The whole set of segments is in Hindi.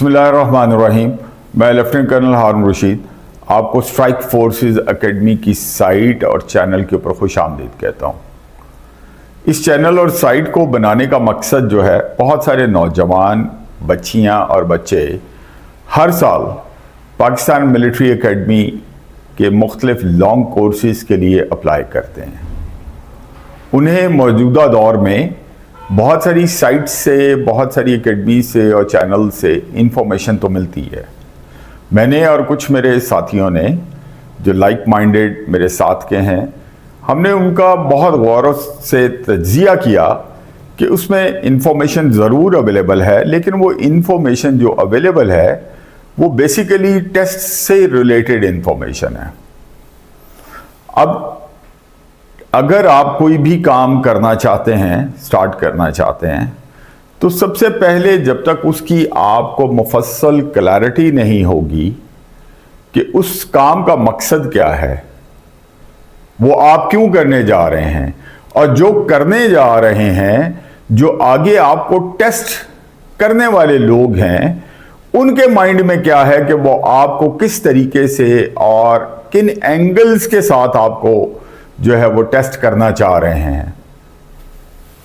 बिस्मिल्लाहिर्रहमानिर्रहीम। मैं लेफ्टिनेंट कर्नल हारून रशीद आपको स्ट्राइक फोर्सेस एकेडमी की साइट और चैनल के ऊपर खुश आमदीद कहता हूँ। इस चैनल और साइट को बनाने का मकसद जो है, बहुत सारे नौजवान बच्चियाँ और बच्चे हर साल पाकिस्तान मिलिट्री एकेडमी के मुख्तलिफ लॉन्ग कोर्सेज़ के लिए अप्लाई करते हैं। उन्हें मौजूदा दौर में बहुत सारी साइट्स से, बहुत सारी एकेडमी से और चैनल से इंफॉर्मेशन तो मिलती है। मैंने और कुछ मेरे साथियों ने जो लाइक माइंडेड मेरे साथ के हैं, हमने उनका बहुत गौर से तज्जिया किया कि उसमें इंफॉर्मेशन ज़रूर अवेलेबल है, लेकिन वो इंफॉर्मेशन जो अवेलेबल है वो बेसिकली टेस्ट से रिलेटेड इंफॉर्मेशन है। अब अगर आप कोई भी काम करना चाहते हैं, स्टार्ट करना चाहते हैं, तो सबसे पहले जब तक उसकी आपको मुफस्सल क्लैरिटी नहीं होगी कि उस काम का मकसद क्या है, वो आप क्यों करने जा रहे हैं, और जो करने जा रहे हैं, जो आगे आपको टेस्ट करने वाले लोग हैं, उनके माइंड में क्या है कि वो आपको किस तरीके से और किन एंगल्स के साथ आपको जो है वो टेस्ट करना चाह रहे हैं।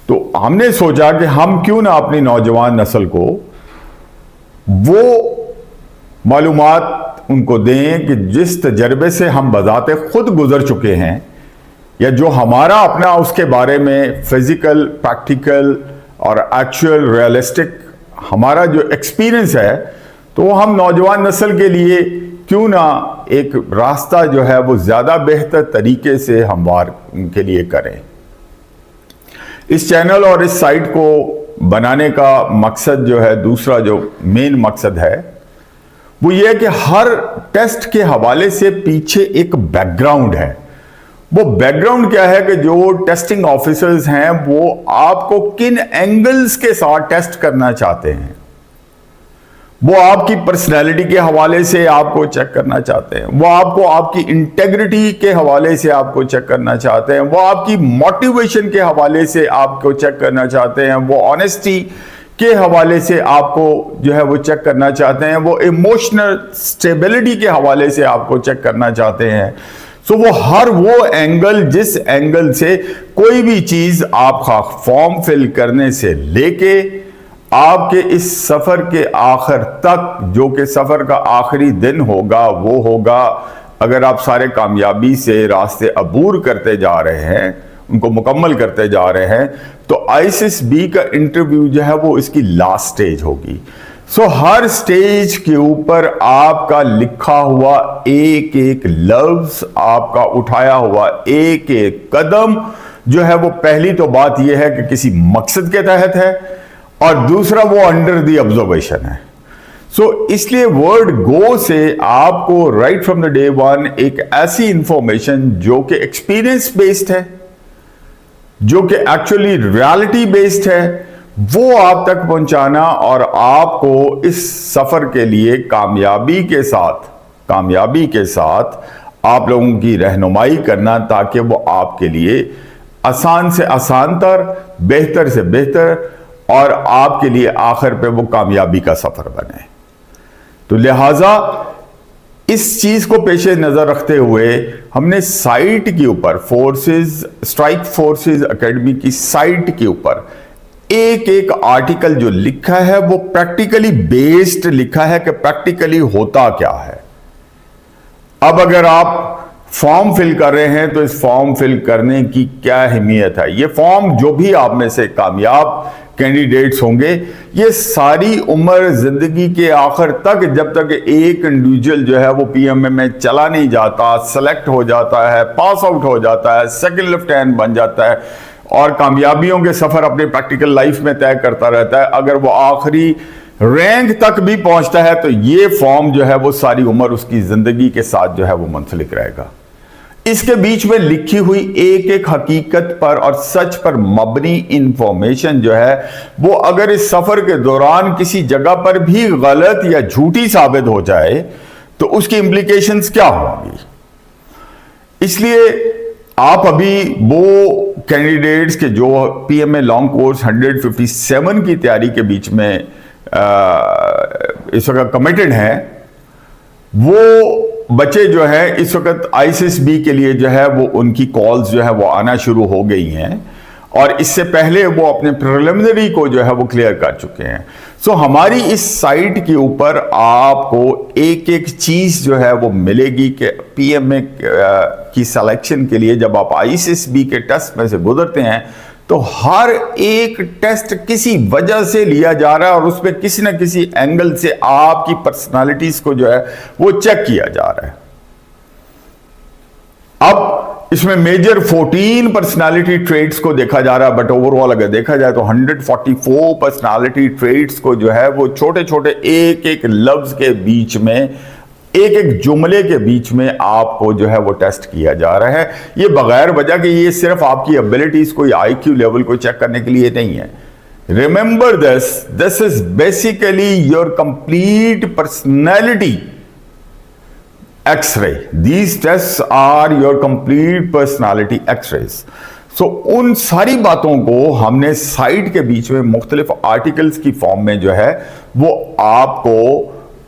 तो हमने सोचा कि हम क्यों ना अपनी नौजवान नस्ल को वो मालूमात उनको दें कि जिस तजर्बे से हम बजाते खुद गुजर चुके हैं, या जो हमारा अपना उसके बारे में फिजिकल, प्रैक्टिकल और एक्चुअल रियलिस्टिक हमारा जो एक्सपीरियंस है, तो हम नौजवान नस्ल के लिए क्यों ना एक रास्ता जो है वो ज़्यादा बेहतर तरीके से हमवार उनके लिए करें। इस चैनल और इस साइट को बनाने का मकसद जो है, दूसरा जो मेन मकसद है, वो ये है कि हर टेस्ट के हवाले से पीछे एक बैकग्राउंड है। वो बैकग्राउंड क्या है कि जो टेस्टिंग ऑफिसर्स हैं वो आपको किन एंगल्स के साथ टेस्ट करना चाहते हैं। वो आपकी पर्सनैलिटी के हवाले से आपको चेक करना चाहते हैं, वो आपको आपकी इंटेग्रिटी के हवाले से आपको चेक करना चाहते हैं, वो आपकी मोटिवेशन के हवाले से आपको चेक करना चाहते हैं, वो ऑनेस्टी के हवाले से आपको जो है वो चेक करना चाहते हैं, वो इमोशनल स्टेबिलिटी के हवाले से आपको चेक करना चाहते हैं। सो वो हर वो एंगल, जिस एंगल से कोई भी चीज़ आपका फॉर्म फिल करने से लेके आपके इस सफ़र के आखिर तक, जो कि सफ़र का आखिरी दिन होगा, वो होगा अगर आप सारे कामयाबी से रास्ते अबूर करते जा रहे हैं, उनको मुकम्मल करते जा रहे हैं, तो ISSB का इंटरव्यू जो है वो इसकी लास्ट स्टेज होगी। सो हर स्टेज के ऊपर आपका लिखा हुआ एक एक लफ्ज़, आपका उठाया हुआ एक एक कदम जो है वो, पहली तो बात यह है कि किसी मकसद के तहत है, और दूसरा वो अंडर द ऑब्जर्वेशन है। सो इसलिए वर्ड गो से आपको right from the day one एक ऐसी इंफॉर्मेशन जो कि एक्सपीरियंस बेस्ड है, जो कि एक्चुअली रियलिटी बेस्ड है, वो आप तक पहुंचाना और आपको इस सफर के लिए कामयाबी के साथ आप लोगों की रहनुमाई करना, ताकि वो आपके लिए आसान से आसान तर, बेहतर से बेहतर और आपके लिए आखिर पे वो कामयाबी का सफर बने। तो लिहाजा इस चीज को पेश नजर रखते हुए हमने साइट के ऊपर, स्ट्राइक फोर्सेस एकेडमी की साइट के ऊपर एक एक आर्टिकल जो लिखा है वो प्रैक्टिकली बेस्ड लिखा है कि प्रैक्टिकली होता क्या है। अब अगर आप फॉर्म फिल कर रहे हैं तो इस फॉर्म फिल करने की क्या अहमियत है। ये फॉर्म जो भी आप में से कामयाब कैंडिडेट्स होंगे, ये सारी उम्र जिंदगी के आखिर तक, जब तक एक इंडिविजुअल जो है वो PMA में चला नहीं जाता, सेलेक्ट हो जाता है, पास आउट हो जाता है, सेकंड लेफ्टिनेंट बन जाता है और कामयाबियों के सफर अपने प्रैक्टिकल लाइफ में तय करता रहता है, अगर वो आखिरी रैंक तक भी पहुंचता है तो ये फॉर्म जो है वो सारी उम्र उसकी जिंदगी के साथ जो है वो मुंसलिक रहेगा। इसके बीच में लिखी हुई एक एक हकीकत पर और सच पर मबनी इंफॉर्मेशन जो है वो अगर इस सफर के दौरान किसी जगह पर भी गलत या झूठी साबित हो जाए तो उसकी इंप्लीकेशंस क्या होंगी। इसलिए आप अभी वो कैंडिडेट्स के जो PMA लॉन्ग कोर्स 157 की तैयारी के बीच में इस वक्त कमिटेड हैं, वो बच्चे जो है इस वक्त ISSB के लिए जो है वो उनकी कॉल्स जो है वो आना शुरू हो गई हैं, और इससे पहले वो अपने प्रिलिमिनरी को जो है वो क्लियर कर चुके हैं। सो हमारी इस साइट के ऊपर आपको एक एक चीज जो है वो मिलेगी कि PMA की सिलेक्शन के लिए जब आप ISSB के टेस्ट में से गुजरते हैं तो हर एक टेस्ट किसी वजह से लिया जा रहा है और उसमें किसी न किसी एंगल से आपकी पर्सनालिटीज को जो है वो चेक किया जा रहा है। अब इसमें मेजर 14 पर्सनालिटी ट्रेड्स को देखा जा रहा है, बट ओवरऑल अगर देखा जाए तो 144 पर्सनालिटी ट्रेड्स को जो है वो छोटे छोटे एक एक लफ्ज के बीच में, एक एक जुमले के बीच में आपको जो है वो टेस्ट किया जा रहा है। ये बगैर वजह कि ये सिर्फ आपकी एबिलिटीज को या IQ लेवल को चेक करने के लिए नहीं है। Remember this is basically your complete personality X-ray. These tests are your complete personality X-rays. So उन सारी बातों को हमने साइट के बीच में मुख्तलिफ आर्टिकल्स की फॉर्म में जो है वो आपको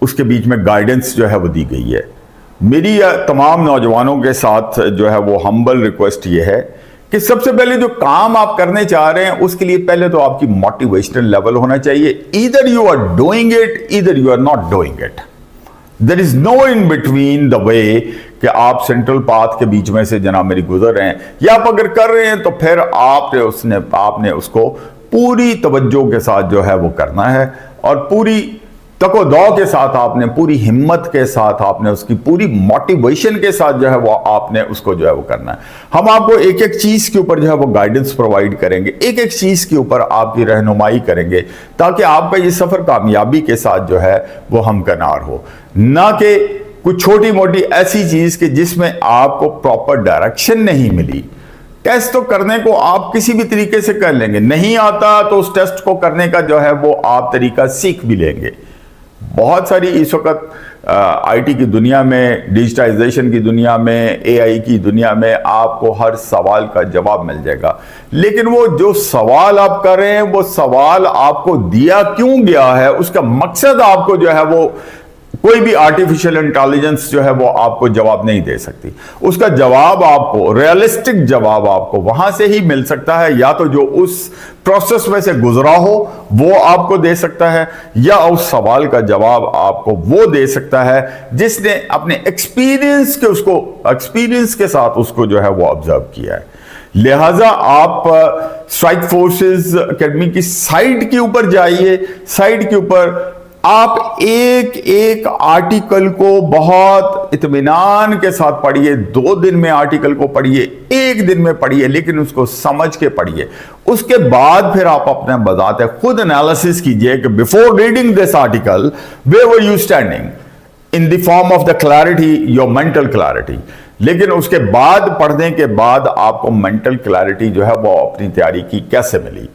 उसके बीच में गाइडेंस जो है वो दी गई है। मेरी तमाम नौजवानों के साथ जो है वो हम्बल रिक्वेस्ट ये है कि सबसे पहले जो काम आप करने चाह रहे हैं उसके लिए पहले तो आपकी मोटिवेशनल लेवल होना चाहिए। Either you are doing it, either you are not doing it. There is no in between the way कि आप सेंट्रल पाथ के बीच में से जनाब मेरी गुजर रहे हैं, या आप अगर कर रहे हैं तो फिर आपने उसको पूरी तवज्जो के साथ जो है वो करना है, और पूरी तको-दौ के साथ आपने, पूरी हिम्मत के साथ आपने, उसकी पूरी मोटिवेशन के साथ जो है वो आपने उसको जो है वो करना है। हम आपको एक एक चीज के ऊपर जो है वो गाइडेंस प्रोवाइड करेंगे, एक एक चीज के ऊपर आपकी रहनुमाई करेंगे, ताकि आपका ये सफर कामयाबी के साथ जो है वो हमकनार हो, ना कि कुछ छोटी मोटी ऐसी चीज कि जिसमें आपको प्रॉपर डायरेक्शन नहीं मिली। टेस्ट तो करने को आप किसी भी तरीके से कर लेंगे, नहीं आता तो उस टेस्ट को करने का जो है वो आप तरीका सीख भी लेंगे। बहुत सारी इस वक्त IT की दुनिया में, डिजिटाइजेशन की दुनिया में, AI की दुनिया में आपको हर सवाल का जवाब मिल जाएगा, लेकिन वो जो सवाल आप कर रहे हैं वो सवाल आपको दिया क्यों गया है, उसका मकसद आपको जो है वो कोई भी आर्टिफिशियल इंटेलिजेंस जो है वो आपको जवाब नहीं दे सकती। उसका जवाब आपको, रियलिस्टिक जवाब आपको वहां से ही मिल सकता है, या तो जो उस प्रोसेस में से गुजरा हो वो आपको दे सकता है, या उस सवाल का जवाब आपको वो दे सकता है जिसने अपने एक्सपीरियंस के साथ उसको जो है वो ऑब्जर्व किया है। लिहाजा आप स्ट्राइक फोर्सेस एकेडमी की साइट के ऊपर जाइए, साइट के ऊपर आप एक एक आर्टिकल को बहुत इत्मीनान के साथ पढ़िए। 2 दिन में आर्टिकल को पढ़िए, 1 दिन में पढ़िए, लेकिन उसको समझ के पढ़िए। उसके बाद फिर आप अपने बजाते खुद एनालिसिस कीजिए कि before reading this article where were you standing in the form of the clarity, your mental clarity. लेकिन उसके बाद, पढ़ने के बाद आपको मेंटल क्लैरिटी जो है वो अपनी तैयारी की कैसे मिली।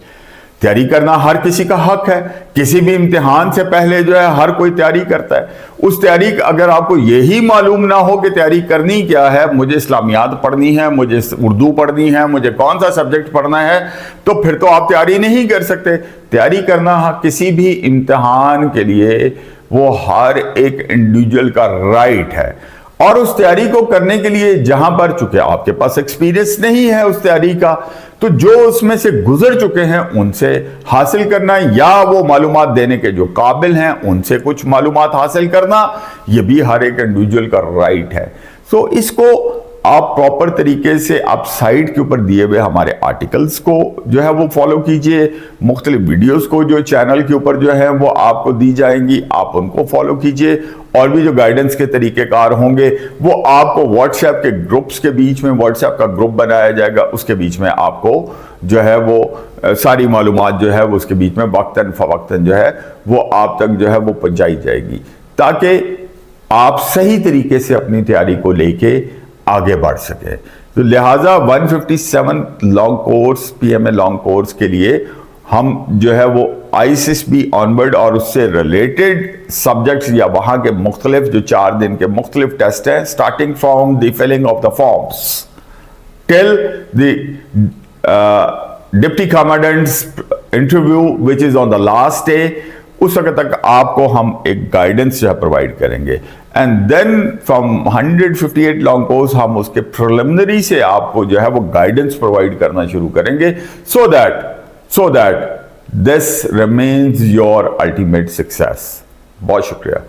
तैयारी करना हर किसी का हक है, किसी भी इम्तिहान से पहले जो है हर कोई तैयारी करता है। उस तैयारी, अगर आपको यही मालूम ना हो कि तैयारी करनी क्या है, मुझे इस्लामियात पढ़नी है, मुझे उर्दू पढ़नी है, मुझे कौन सा सब्जेक्ट पढ़ना है, तो फिर तो आप तैयारी नहीं कर सकते। तैयारी करना किसी भी इम्तिहान के लिए वो हर एक इंडिविजुअल का राइट है, और उस तैयारी को करने के लिए जहां पर, चूंकि आपके पास एक्सपीरियंस नहीं है उस तैयारी का, तो जो उसमें से गुजर चुके हैं उनसे हासिल करना, या वो मालूमात देने के जो काबिल हैं उनसे कुछ मालूमात हासिल करना, ये भी हर एक इंडिविजुअल का राइट है। सो इसको आप प्रॉपर तरीके से आप साइट के ऊपर दिए हुए हमारे आर्टिकल्स को जो है वो फॉलो कीजिए, मुख्तलिफ वीडियोस को जो चैनल के ऊपर जो है वो आपको दी जाएंगी, आप उनको फॉलो कीजिए, और भी जो गाइडेंस के तरीकेकार होंगे वो आपको व्हाट्सएप के ग्रुप्स के बीच में, व्हाट्सएप का ग्रुप बनाया जाएगा, उसके बीच में आपको जो है वो सारी मालूमात जो है वो उसके बीच में वक्तन फवक्तन जो है वो आप तक जो है वो पहुंचाई जाएगी, ताकि आप सही तरीके से अपनी तैयारी को लेके आगे बढ़ सके। तो लिहाजा 157 long course, PMA long course के लिए हम जो है वो ISSB ऑनवर्ड और उससे रिलेटेड सब्जेक्ट्स या वहां के मुख्तलिफ जो 4 दिन के मुख्तलिफ टेस्ट हैं, starting from the filling of the forms till the deputy commandants interview which is on the last day, उस वक्त तक आपको हम एक गाइडेंस जो है प्रोवाइड करेंगे। And then from 158 long course हम उसके प्रिलिमिनरी से आपको जो है वो गाइडेंस प्रोवाइड करना शुरू करेंगे, so that this remains your ultimate success. बहुत शुक्रिया।